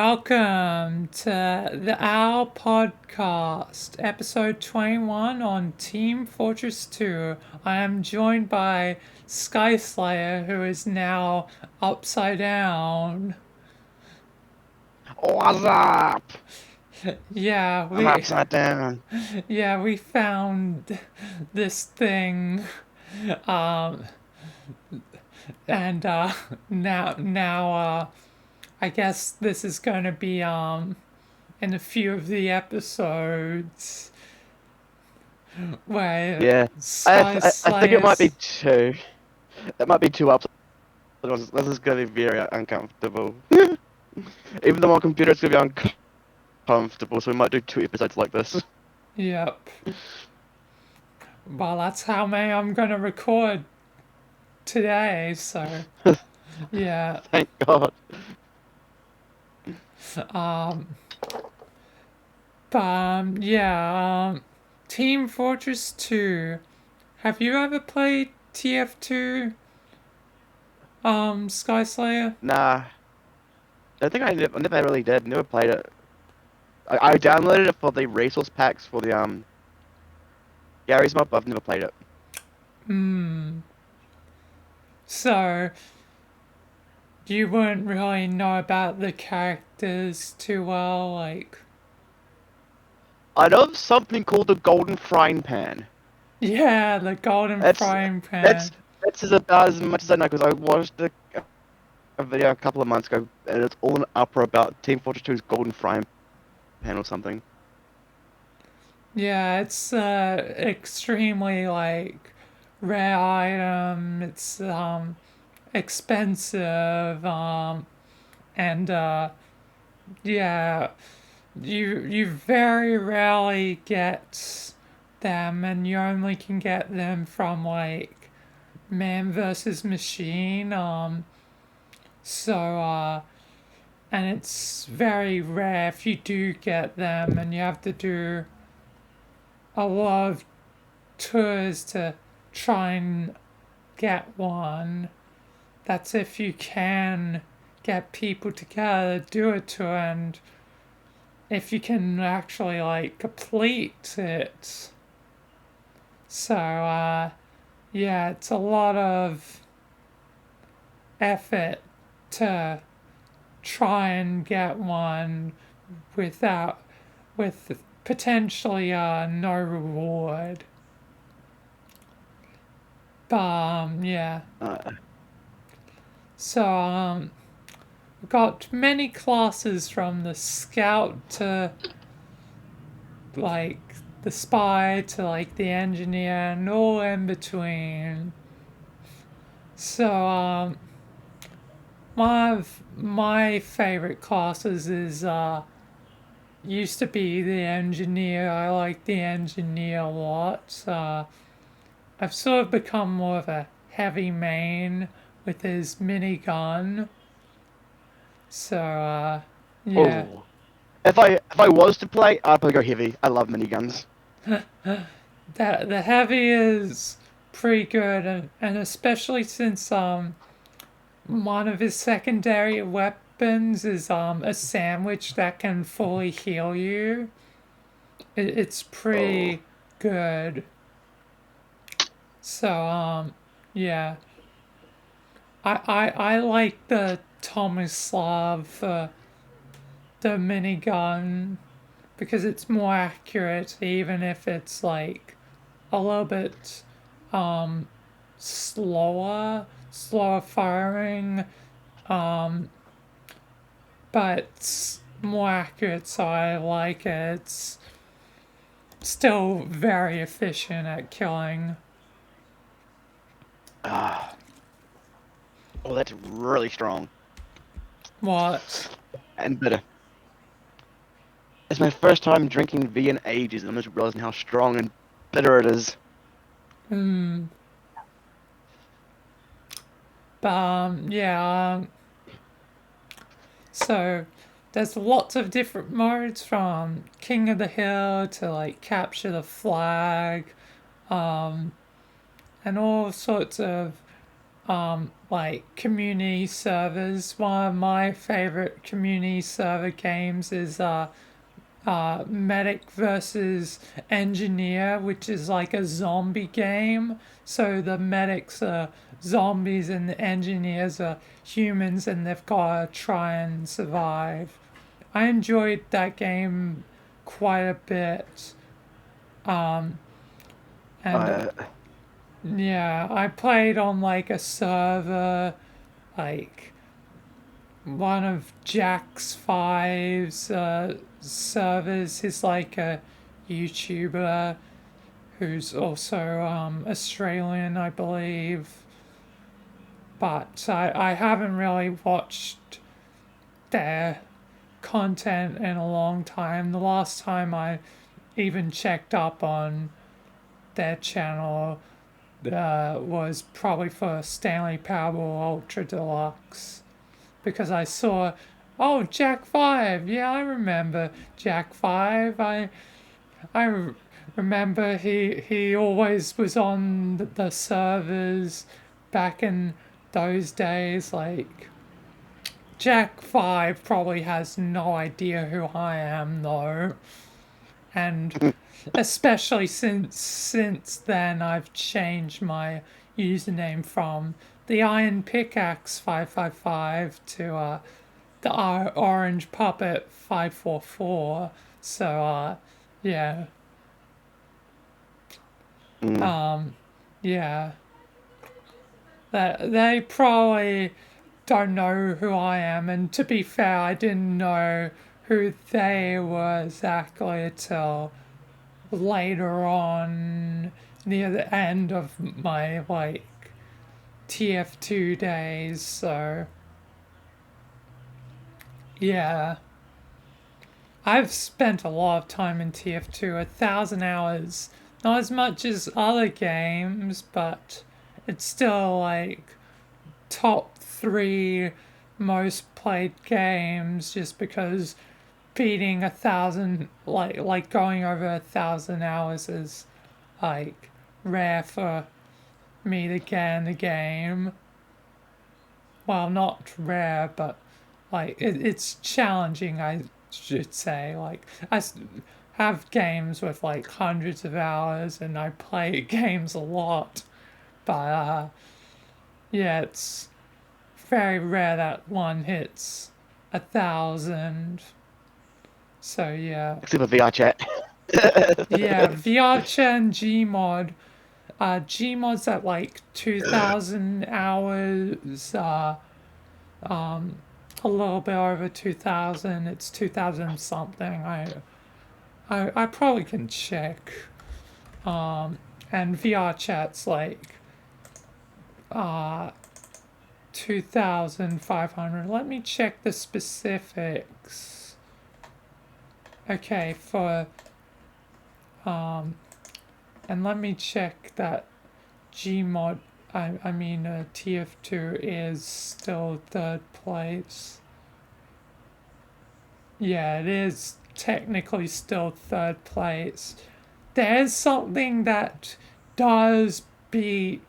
Welcome to the Owl Podcast, episode 21 on Team Fortress 2. I am joined by Sky Slayer, who is now upside down. What's up? Yeah, I'm we upside down. yeah, we found this thing. Um and now I guess this is going to be in a few of the episodes where Yeah, Sky I think it might be Slayers. two. It might be two upside downs. This is gonna be very uncomfortable. Even though my computer's gonna be uncomfortable, so we might do two episodes like this. Yep. Well, that's how many I'm going to record today, so yeah. Thank God. Um, but Team Fortress 2. Have you ever played TF2, Sky Slayer? Nah, I think I never really did. Never played it. I downloaded it for the resource packs for the Gary's mod, but I've never played it. So, you wouldn't really know about the characters too well, like. I know of something called the Golden Frying Pan. Yeah, the golden That's frying that's pan. that's about as much as I know because I watched a video a couple of months ago, and it's all an uproar about Team Fortress 2's Golden Frying Pan or something. Yeah, it's extremely like rare item. It's expensive and yeah, you very rarely get them, and you only can get them from like man versus machine. So and it's very rare if you do get them, and you have to do a lot of tours to try and get one. That's if you can get people together, do a tour, and if you can actually like complete it. So yeah, it's a lot of effort to try and get one without with potentially no reward. But yeah. Uh, So we've got many classes from the scout to like the spy to like the engineer and all in between. So one of my favorite classes is used to be the engineer. I like the engineer a lot. I've sort of become more of a heavy main with his minigun. So yeah. oh, if I was to play, I'd probably go heavy. I love miniguns. The heavy is pretty good, and especially since one of his secondary weapons is a sandwich that can fully heal you. It's Oh, pretty good. So yeah, I like the Tomislav the minigun because it's more accurate, even if it's like a little bit slower firing, but it's more accurate, so I like it. It's still very efficient at killing. ah, oh, that's really strong What? and bitter. It's my first time drinking V in ages, and I'm just realizing how strong and bitter it is. But yeah, so there's lots of different modes from King of the Hill to like capture the flag, and all sorts of like community servers. One of my favorite community server games is Medic versus Engineer, which is like a zombie game. So the medics are zombies and the engineers are humans, and they've got to try and survive. I enjoyed that game quite a bit. And Uh, yeah, I played on like a server, like one of Jack's Five's servers. He's like a YouTuber who's also Australian, I believe. But I haven't really watched their content in a long time. The last time I even checked up on their channel was probably for Stanley Powerball Ultra Deluxe, because I saw, oh, Jack 5. Yeah, I remember Jack 5. I remember he always was on the servers back in those days. Like, Jack 5 probably has no idea who I am, though. And especially since then I've changed my username from the Iron Pickaxe 555 to the Orange Puppet 544. So yeah, mm, yeah. That they probably don't know who I am, and to be fair, I didn't know who they were exactly until later on, near the end of my like TF2 days. So yeah, I've spent a lot of time in TF2, 1,000 hours. Not as much as other games, but it's still like top three most played games, just because beating 1,000, like going over 1,000 hours is like rare for me to get in the game. Well, not rare, but like it's challenging, I should say. Like have games with like hundreds of hours, and I play games a lot, but yeah, it's very rare that one hits 1,000. So yeah, except for VR chat. yeah, VRChat and Gmod. Gmod's at like 2,000 hours. A little bit over 2,000. It's 2,000 something. I probably can check. And VR chat's like 2,500. Let me check the specifics. Okay, and let me check that Gmod. I mean, TF2 is still third place. Yeah, it is technically still third place. There's something that does beat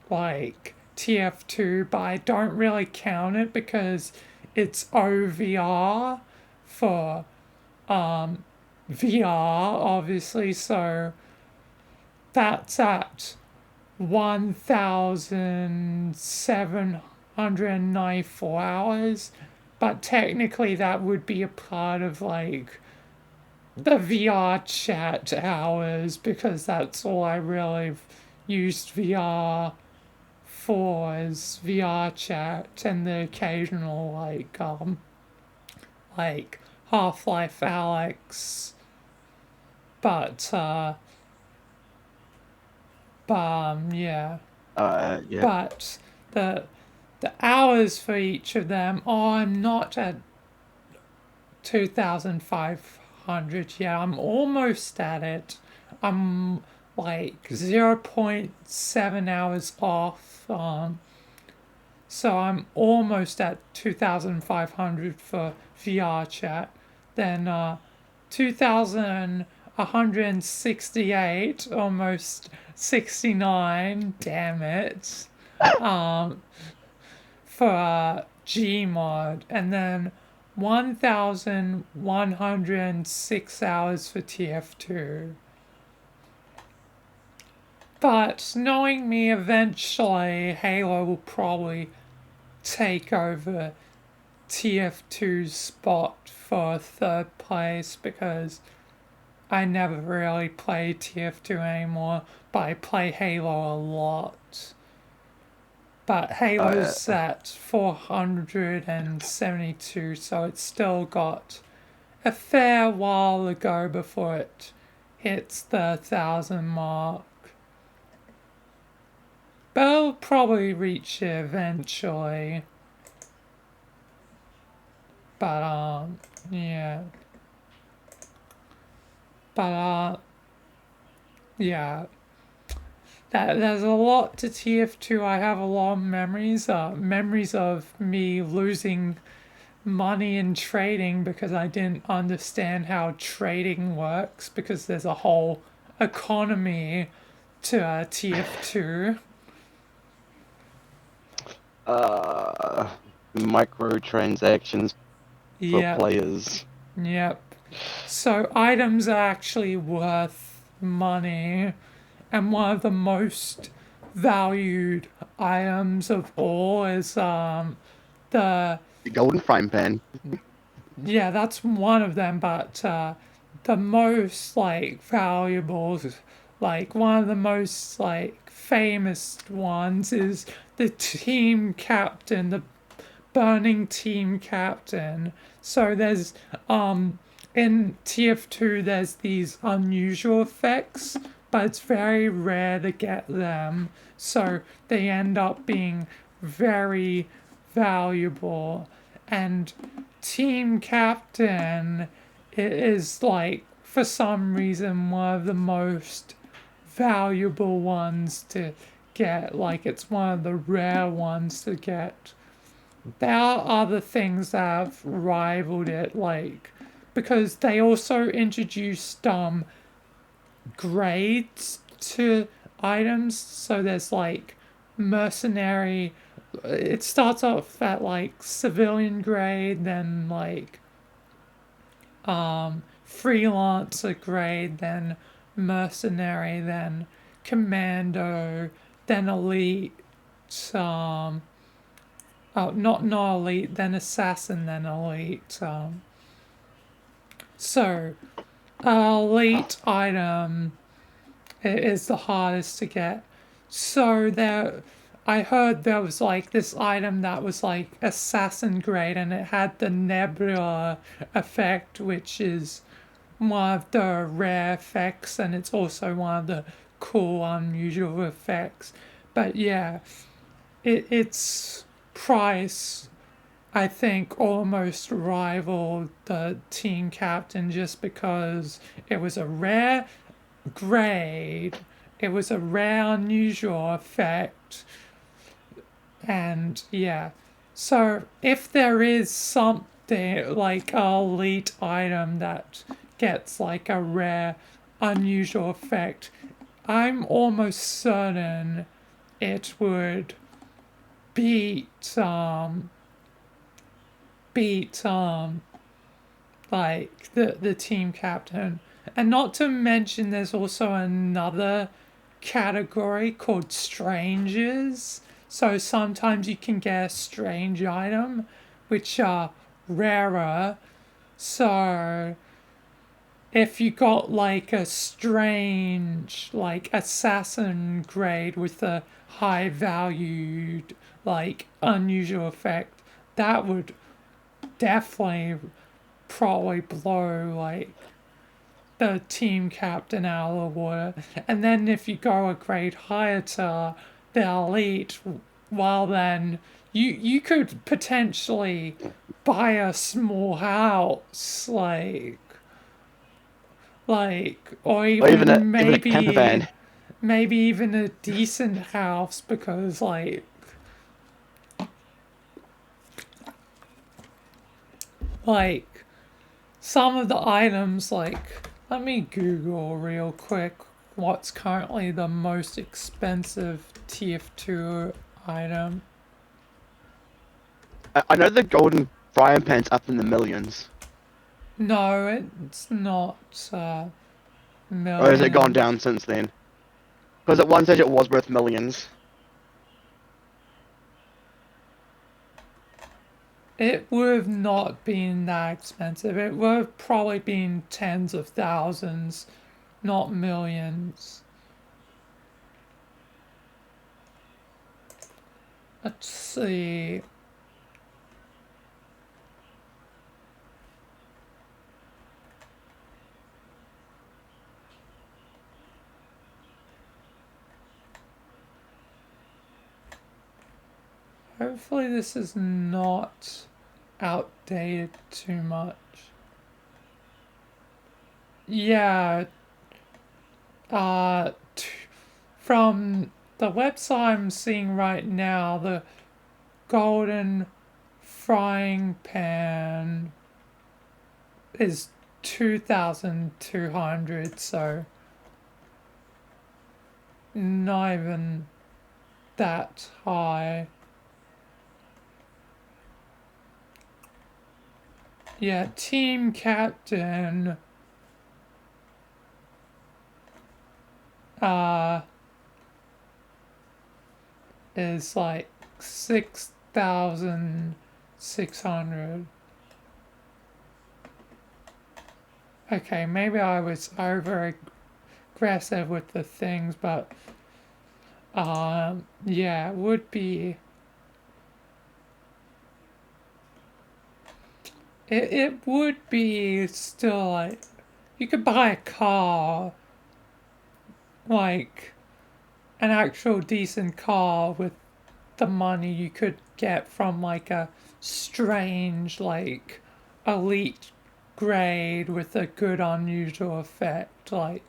like TF2, but I don't really count it because it's OVR for VR, obviously. So that's at 1,794 hours, but technically that would be a part of like the VR chat hours, because that's all I really used VR for, is VR chat and the occasional like Half-Life Alex, but yeah, Yeah. but the the hours for each of them. Oh, I'm not at 2,500 yet. I'm almost at it. I'm like 0.7 hours off. So I'm almost at 2,500 for VR chat. Then 2,000 168, almost 69, damn it, for Gmod, and then 1,106 hours for TF2. But knowing me, eventually Halo will probably take over TF2's spot for third place because I never really play TF2 anymore, but I play Halo a lot. But Uh, Halo's at 472, so it's still got a fair while to go before it hits the 1,000 mark. But it'll probably reach it eventually. But, yeah. But, yeah. There's a lot to TF2. I have a lot of memories of me losing money in trading because I didn't understand how trading works because there's a whole economy to TF2. uh, Microtransactions for Yep, players. yep. So items are actually worth money, and one of the most valued items of all is the The golden frying pan. yeah, that's one of them, but the most like valuable, like one of the most like famous ones is the team captain, the burning team captain. So there's in TF2 there's these unusual effects, but it's very rare to get them. So they end up being very valuable. And team captain is like for some reason one of the most valuable ones to get. Like it's one of the rare ones to get. There are other things that have rivaled it, like because they also introduced grades to items. So there's like mercenary. It starts off at like civilian grade, then like freelancer grade, then mercenary, then commando, then elite. Um, not elite, then assassin, then elite. So elite item is the hardest to get. So there, I heard there was like this item that was like assassin grade, and it had the nebula effect, which is one of the rare effects, and it's also one of the cool, unusual effects. But yeah, its price, I think, almost rivaled the team captain just because it was a rare grade, it was a rare, unusual effect, and yeah. So if there is something like a elite item that gets like a rare, unusual effect, I'm almost certain it would beat beat like the team captain. And not to mention there's also another category called strangers. So sometimes you can get a strange item which are rarer. So if you got like a strange like assassin grade with a high valued like unusual effect, that would definitely probably blow like the team captain out of the water. And then if you go a grade higher to the elite, well then you could potentially buy a small house, or Or even even a camper van. maybe even a decent house because like some of the items like Let me Google real quick what's currently the most expensive TF2 item. I know the golden frying pan's up in the millions. No, it's not Or has it gone millions. down since then? Because at one stage it was worth millions. It would have not been that expensive. It would have probably been tens of thousands, not millions. Let's see. Hopefully this is not outdated too much. Yeah, uh, from the website I'm seeing right now, the golden frying pan is 2,200, so not even that high. Yeah, team captain uh is like 6,600. Okay, maybe I was over aggressive with the things, but yeah, it would be it would be still like you could buy a car, like an actual decent car with the money you could get from like a strange like elite grade with a good unusual effect, like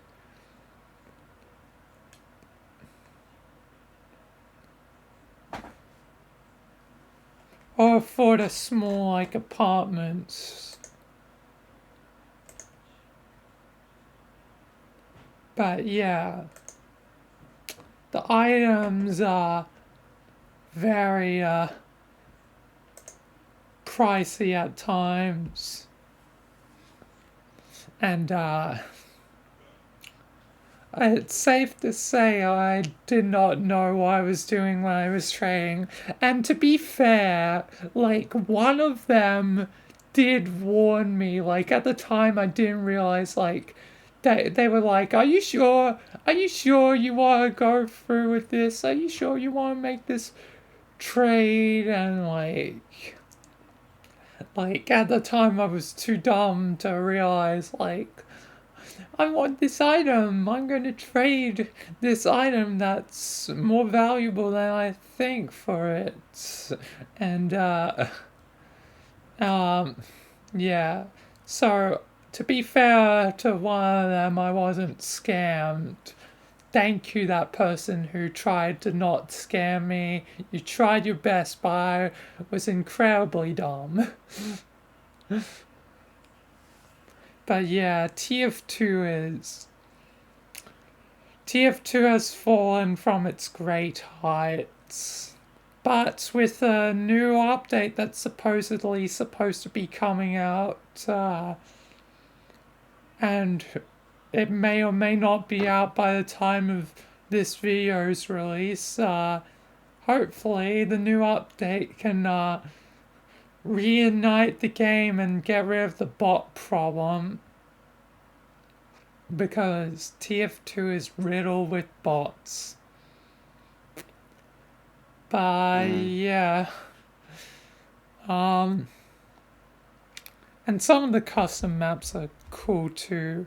or afford a small like apartments. But yeah, the items are very pricey at times, and it's safe to say I did not know what I was doing when I was trading. And to be fair, like one of them did warn me. Like at the time, I didn't realize like they were like, "Are you sure? Are you sure you want to go through with this? Are you sure you want to make this trade?" And like at the time, I was too dumb to realize like I want this item. I'm going to trade this item that's more valuable than I think for it. And, um, yeah. So, to be fair to one of them, I wasn't scammed. Thank you, that person who tried to not scam me. You tried your best, but I was incredibly dumb. But yeah, TF2 has fallen from its great heights. But with a new update that's supposedly supposed to be coming out, and it may or may not be out by the time of this video's release, hopefully the new update can reunite the game and get rid of the bot problem. Because TF2 is riddled with bots. But yeah, and some of the custom maps are cool too.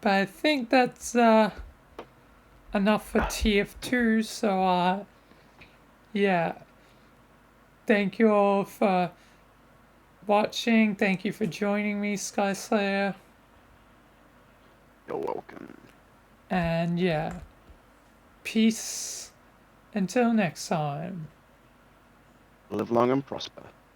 But I think that's enough for TF2. So yeah, thank you all for watching. Thank you for joining me, Sky Slayer. You're welcome. And yeah, peace until next time. Live long and prosper.